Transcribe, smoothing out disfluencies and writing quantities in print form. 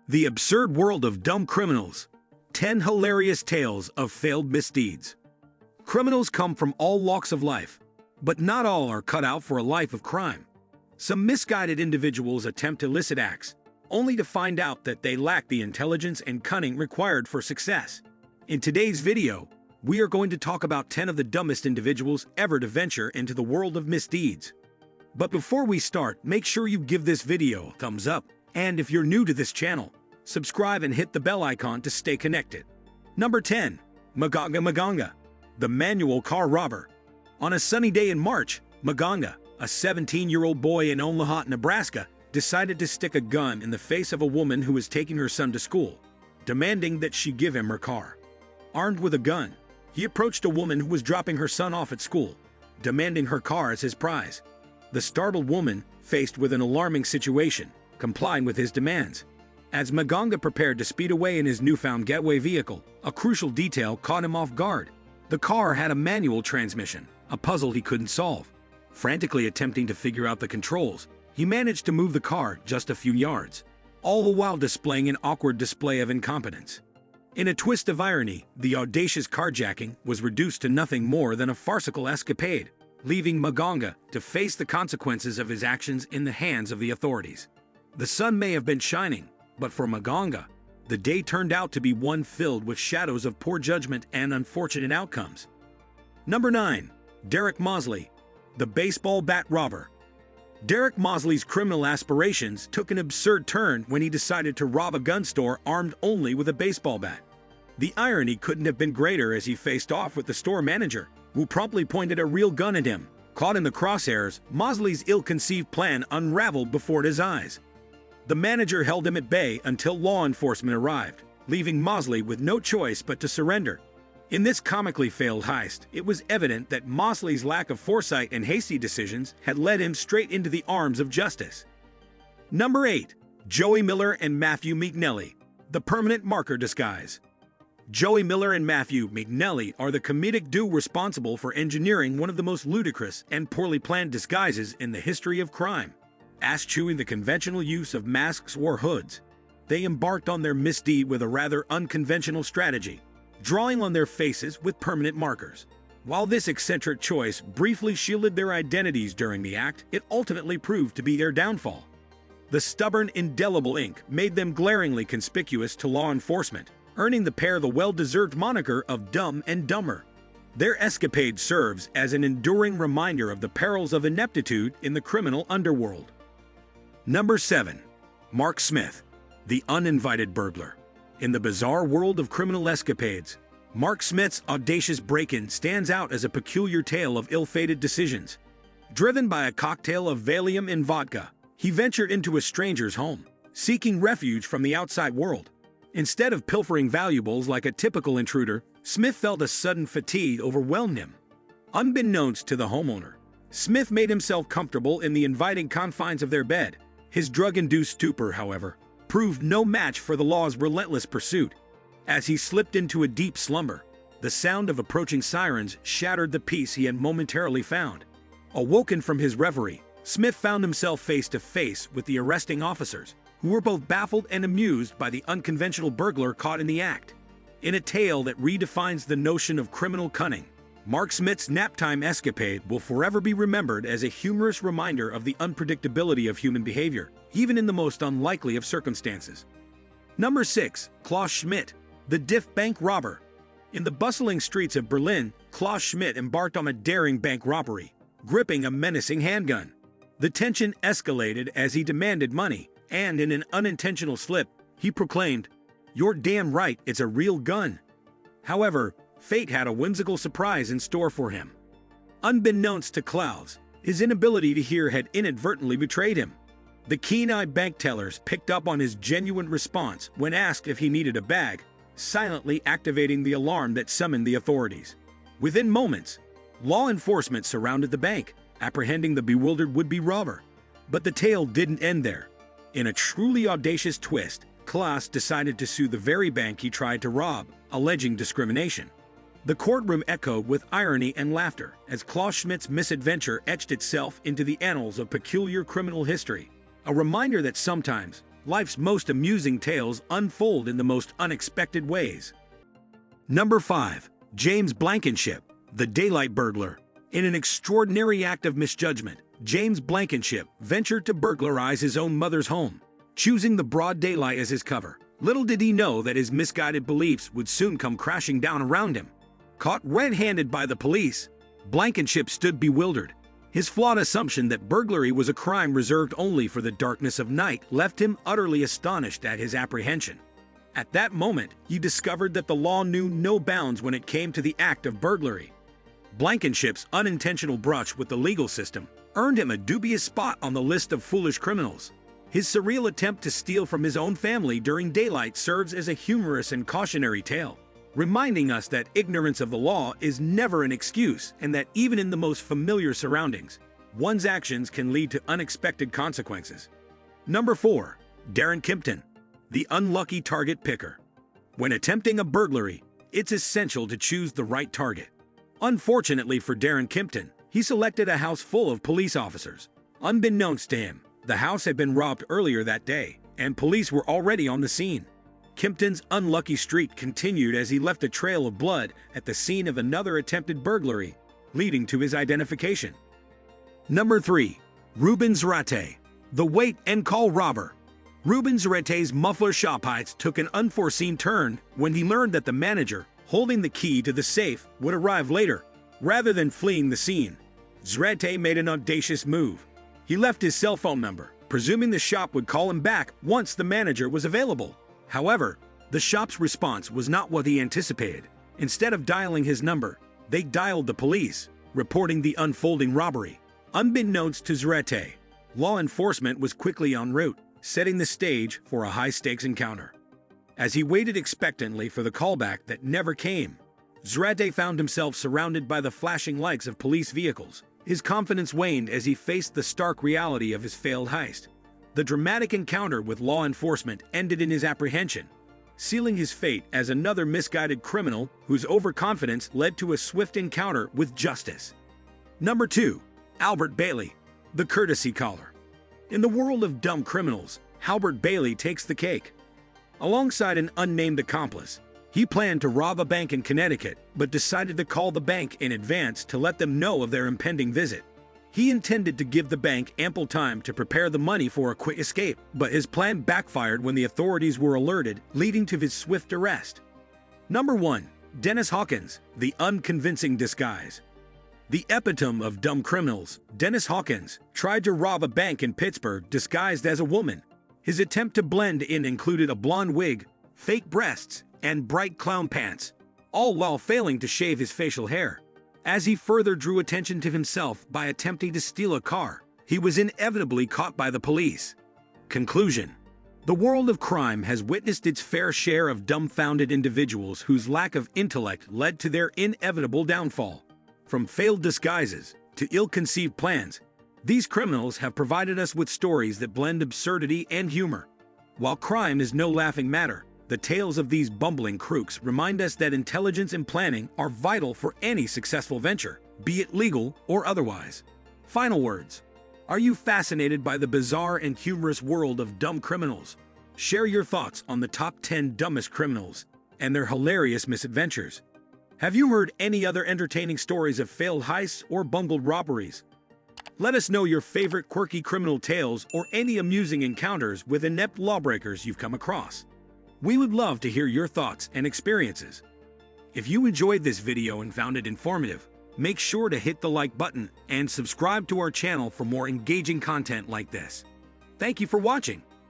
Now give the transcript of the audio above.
The Absurd World of Dumb Criminals. 10 Hilarious Tales of Failed Misdeeds. Criminals come from all walks of life, but not all are cut out for a life of crime. Some misguided individuals attempt illicit acts, only to find out that they lack the intelligence and cunning required for success. In today's video, we are going to talk about 10 of the dumbest individuals ever to venture into the world of misdeeds. But before we start, make sure you give this video a thumbs up, and if you're new to this channel, subscribe and hit the bell icon to stay connected. Number 10. Maganga, the manual car robber. On a sunny day in March, Maganga, a 17-year-old boy in Omaha, Nebraska, decided to stick a gun in the face of a woman who was taking her son to school, demanding that she give him her car. Armed with a gun, he approached a woman who was dropping her son off at school, demanding her car as his prize. The startled woman, faced with an alarming situation, complied with his demands. As Maganga prepared to speed away in his newfound getaway vehicle, a crucial detail caught him off guard. The car had a manual transmission, a puzzle he couldn't solve. Frantically attempting to figure out the controls, he managed to move the car just a few yards, all the while displaying an awkward display of incompetence. In a twist of irony, the audacious carjacking was reduced to nothing more than a farcical escapade, leaving Maganga to face the consequences of his actions in the hands of the authorities. The sun may have been shining, but for Maganga, the day turned out to be one filled with shadows of poor judgment and unfortunate outcomes. Number 9. Derek Mosley, the baseball bat robber. Derek Mosley's criminal aspirations took an absurd turn when he decided to rob a gun store armed only with a baseball bat. The irony couldn't have been greater as he faced off with the store manager, who promptly pointed a real gun at him. Caught in the crosshairs, Mosley's ill-conceived plan unraveled before his eyes. The manager held him at bay until law enforcement arrived, leaving Mosley with no choice but to surrender. In this comically failed heist, it was evident that Mosley's lack of foresight and hasty decisions had led him straight into the arms of justice. Number 8. Joey Miller and Matthew McNelly, the permanent marker disguise. Joey Miller and Matthew McNelly are the comedic duo responsible for engineering one of the most ludicrous and poorly planned disguises in the history of crime. Eschewing the conventional use of masks or hoods, they embarked on their misdeed with a rather unconventional strategy, drawing on their faces with permanent markers. While this eccentric choice briefly shielded their identities during the act, it ultimately proved to be their downfall. The stubborn, indelible ink made them glaringly conspicuous to law enforcement, earning the pair the well-deserved moniker of Dumb and Dumber. Their escapade serves as an enduring reminder of the perils of ineptitude in the criminal underworld. Number 7. Mark Smith, the uninvited burglar. In the bizarre world of criminal escapades, Mark Smith's audacious break-in stands out as a peculiar tale of ill-fated decisions. Driven by a cocktail of Valium and vodka, he ventured into a stranger's home, seeking refuge from the outside world. Instead of pilfering valuables like a typical intruder, Smith felt a sudden fatigue overwhelm him. Unbeknownst to the homeowner, Smith made himself comfortable in the inviting confines of their bed. His drug-induced stupor, however, proved no match for the law's relentless pursuit. As he slipped into a deep slumber, the sound of approaching sirens shattered the peace he had momentarily found. Awoken from his reverie, Smith found himself face to face with the arresting officers, who were both baffled and amused by the unconventional burglar caught in the act. In a tale that redefines the notion of criminal cunning, Mark Smith's naptime escapade will forever be remembered as a humorous reminder of the unpredictability of human behavior, even in the most unlikely of circumstances. Number 6. Klaus Schmidt, the Diff bank robber. In the bustling streets of Berlin, Klaus Schmidt embarked on a daring bank robbery, gripping a menacing handgun. The tension escalated as he demanded money, and in an unintentional slip, he proclaimed, "You're damn right, it's a real gun." However, fate had a whimsical surprise in store for him. Unbeknownst to Klaus, his inability to hear had inadvertently betrayed him. The keen-eyed bank tellers picked up on his genuine response when asked if he needed a bag, silently activating the alarm that summoned the authorities. Within moments, law enforcement surrounded the bank, apprehending the bewildered would-be robber. But the tale didn't end there. In a truly audacious twist, Klaus decided to sue the very bank he tried to rob, alleging discrimination. The courtroom echoed with irony and laughter as Klaus Schmidt's misadventure etched itself into the annals of peculiar criminal history, a reminder that sometimes life's most amusing tales unfold in the most unexpected ways. Number 5. James Blankenship, the daylight burglar. In an extraordinary act of misjudgment, James Blankenship ventured to burglarize his own mother's home, choosing the broad daylight as his cover. Little did he know that his misguided beliefs would soon come crashing down around him. Caught red-handed by the police, Blankenship stood bewildered. His flawed assumption that burglary was a crime reserved only for the darkness of night left him utterly astonished at his apprehension. At that moment, he discovered that the law knew no bounds when it came to the act of burglary. Blankenship's unintentional brush with the legal system earned him a dubious spot on the list of foolish criminals. His surreal attempt to steal from his own family during daylight serves as a humorous and cautionary tale, reminding us that ignorance of the law is never an excuse and that even in the most familiar surroundings, one's actions can lead to unexpected consequences. Number 4. Darren Kimpton, the unlucky target picker. When attempting a burglary, it's essential to choose the right target. Unfortunately for Darren Kimpton, he selected a house full of police officers. Unbeknownst to him, the house had been robbed earlier that day, and police were already on the scene. Kimpton's unlucky streak continued as he left a trail of blood at the scene of another attempted burglary, leading to his identification. Number 3. Ruben Zarate, the wait-and-call robber. Ruben Zarate's muffler shop heights took an unforeseen turn when he learned that the manager, holding the key to the safe, would arrive later. Rather than fleeing the scene, Zarate made an audacious move. He left his cell phone number, presuming the shop would call him back once the manager was available. However, the shop's response was not what he anticipated. Instead of dialing his number, they dialed the police, reporting the unfolding robbery. Unbeknownst to Zarate, law enforcement was quickly en route, setting the stage for a high-stakes encounter. As he waited expectantly for the callback that never came, Zarate found himself surrounded by the flashing lights of police vehicles. His confidence waned as he faced the stark reality of his failed heist. The dramatic encounter with law enforcement ended in his apprehension, sealing his fate as another misguided criminal whose overconfidence led to a swift encounter with justice. Number 2. Albert Bailey, the courtesy caller. In the world of dumb criminals, Albert Bailey takes the cake. Alongside an unnamed accomplice, he planned to rob a bank in Connecticut, but decided to call the bank in advance to let them know of their impending visit. He intended to give the bank ample time to prepare the money for a quick escape, but his plan backfired when the authorities were alerted, leading to his swift arrest. Number 1. Dennis Hawkins, the unconvincing disguise. The epitome of dumb criminals, Dennis Hawkins tried to rob a bank in Pittsburgh disguised as a woman. His attempt to blend in included a blonde wig, fake breasts, and bright clown pants, all while failing to shave his facial hair. As he further drew attention to himself by attempting to steal a car, he was inevitably caught by the police. Conclusion: the world of crime has witnessed its fair share of dumbfounded individuals whose lack of intellect led to their inevitable downfall. From failed disguises to ill-conceived plans, these criminals have provided us with stories that blend absurdity and humor. While crime is no laughing matter, the tales of these bumbling crooks remind us that intelligence and planning are vital for any successful venture, be it legal or otherwise. Final words. Are you fascinated by the bizarre and humorous world of dumb criminals? Share your thoughts on the top 10 dumbest criminals and their hilarious misadventures. Have you heard any other entertaining stories of failed heists or bungled robberies? Let us know your favorite quirky criminal tales or any amusing encounters with inept lawbreakers you've come across. We would love to hear your thoughts and experiences. If you enjoyed this video and found it informative, make sure to hit the like button and subscribe to our channel for more engaging content like this. Thank you for watching.